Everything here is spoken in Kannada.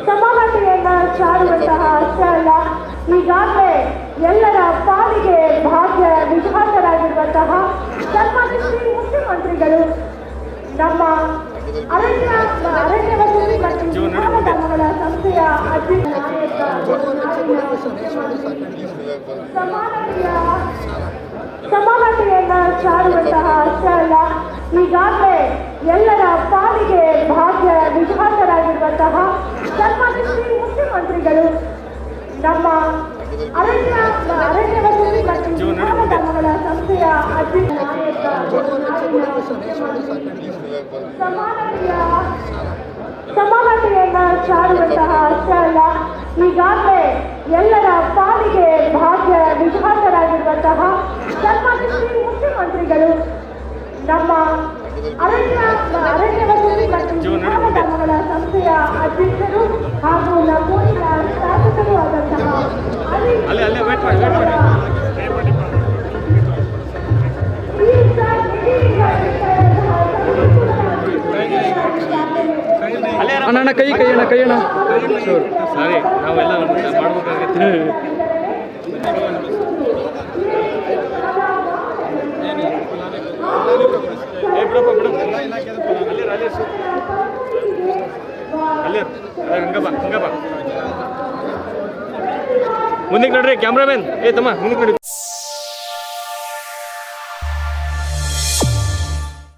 ಸಮಾನತೆಯನ್ನ ಸಾರುವಂತಹ ಅಷ್ಟೇ ಅಲ್ಲ, ಈಗಾಗಲೇ ಎಲ್ಲರ ಪಾಲಿಗೆ ಭಾಗ್ಯ ವಿಧಾತರಾಗಿರುವಂತಹ ಸನ್ಮಾನ್ಯ ಶ್ರೀ ಮುಖ್ಯಮಂತ್ರಿಗಳು ನಮ್ಮ ಅರಣ್ಯ ವಸತಿ ಮತ್ತು ವಿಧಾನಗಳ ಸಂಸ್ಥೆಯ ಸಮಾನತೆಯನ್ನ ಸಾರುವಂತಹ ಅಷ್ಟೇ ಅಲ್ಲ, ಈಗಾಗಲೇ ಎಲ್ಲರ ಪಾಲಿಗೆ ಭಾಗ್ಯ ವಿಧಾತರಾಗಿರುವಂತಹ ಸನ್ಮಾನ್ಯ ಶ್ರೀ ಮುಖ್ಯಮಂತ್ರಿಗಳು ನಮ್ಮ ಅರಣ್ಯ ವಸತಿ ಮತ್ತು ವಿಧಾನಗಳ ಸಂಸ್ಥೆಯ ಸಮಾನತೆಯನ್ನ ಸಾರುವಂತಹ ಅಷ್ಟೇ ಅಲ್ಲ, ಈಗಾಗಲೇ ಎಲ್ಲರ ಪಾಲಿಗೆ ಭಾಗ್ಯ ವಿಧಾತರಾಗಿರುವಂತಹ ಸನ್ಮಾನ್ಯ ಶ್ರೀ ಮುಖ್ಯಮಂತ್ರಿಗಳು ನಮ್ಮ ಅರಣ್ಯ ವಸತಿ ಮತ್ತು ವಿಧಾನಗಳ ಸಂಸ್ಥೆಯ ಅಧ್ಯಕ್ಷರು ಹಾಗೂ ನಮ್ಮೂರಿನ ಶಾಸಕರು ಆದಂತಹ ಅಣ್ಣ ಕೈ ಅಣ್ಣ ಸಾರಿ ನಾವೆಲ್ಲ ಮಾಡ್ಬೇಕಾಗತ್ತೆ. ಮುಂದಕ್ಕೆ ನೋಡ್ರಿ ಕ್ಯಾಮ್ರಾಮನ್, ತಮ್ಮ ಮುಂದಕ್ಕೆ ನೋಡಿ.